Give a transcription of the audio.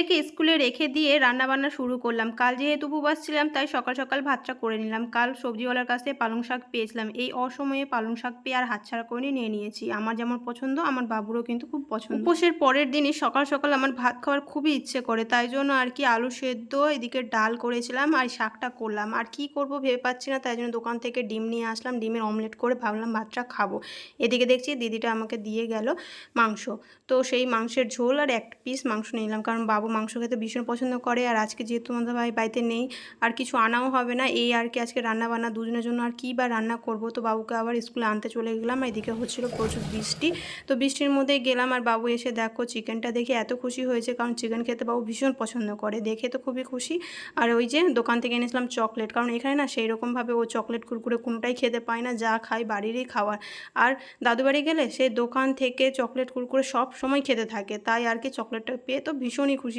ছেলেকে স্কুলে রেখে দিয়ে রান্নাবান্না শুরু করলাম। কাল যেহেতু উপবাস ছিলাম তাই সকাল সকাল ভাতটা করে নিলাম। কাল সবজিওয়ালার কাছ থেকে পালং শাক পেয়েছিলাম। এই অসময়ে পালং শাক পেয়ে আর হাতছাড়া করে নিয়ে নিয়েছি। আমার যেমন পছন্দ আমার বাবুরও কিন্তু খুব পছন্দ। উপোসের পরের দিনই সকাল সকাল আমার ভাত খাওয়ার খুবই ইচ্ছে করে, তাই জন্য আর কি আলু সেদ্ধ, এদিকে ডাল করেছিলাম আর শাকটা করলাম। আর কি করব ভেবে পাচ্ছি না, তাই জন্য দোকান থেকে ডিম নিয়ে আসলাম। ডিমের অমলেট করে ভাবলাম ভাতটা খাবো। এদিকে দেখছি দিদিটা আমাকে দিয়ে গেল মাংস। তো সেই মাংসের ঝোল আর এক পিস মাংস নিলাম, কারণ বাবু মাংস খেতে ভীষণ পছন্দ করে। আর আজকে যেহেতু আমাদের বাড়িতে নেই আর কিছু আনাও হবে না, এই আর কি আজকে রান্নাবান্না দুজনের জন্য। আর কী বা রান্না করব, তো বাবুকে আবার স্কুলে আনতে চলে গেলাম। এদিকে হচ্ছিল প্রচুর বৃষ্টি, তো বৃষ্টির মধ্যেই গেলাম। আর বাবু এসে দেখো চিকেনটা দেখে এত খুশি হয়েছে, কারণ চিকেন খেতে বাবু ভীষণ পছন্দ করে, দেখে তো খুবই খুশি। আর ওই যে দোকান থেকে এনেছিলাম চকলেট, কারণ এখানে না সেই রকমভাবে ও চকলেট কুরকুরে কোনোটাই খেতে পায় না, যা খায় বাড়িরই খাওয়ার। আর দাদু বাড়ি গেলে সে দোকান থেকে চকলেট কুরকুরে সব সময় খেতে থাকে, তাই আর কি চকলেটটা পেয়ে তো ভীষণই খুশি।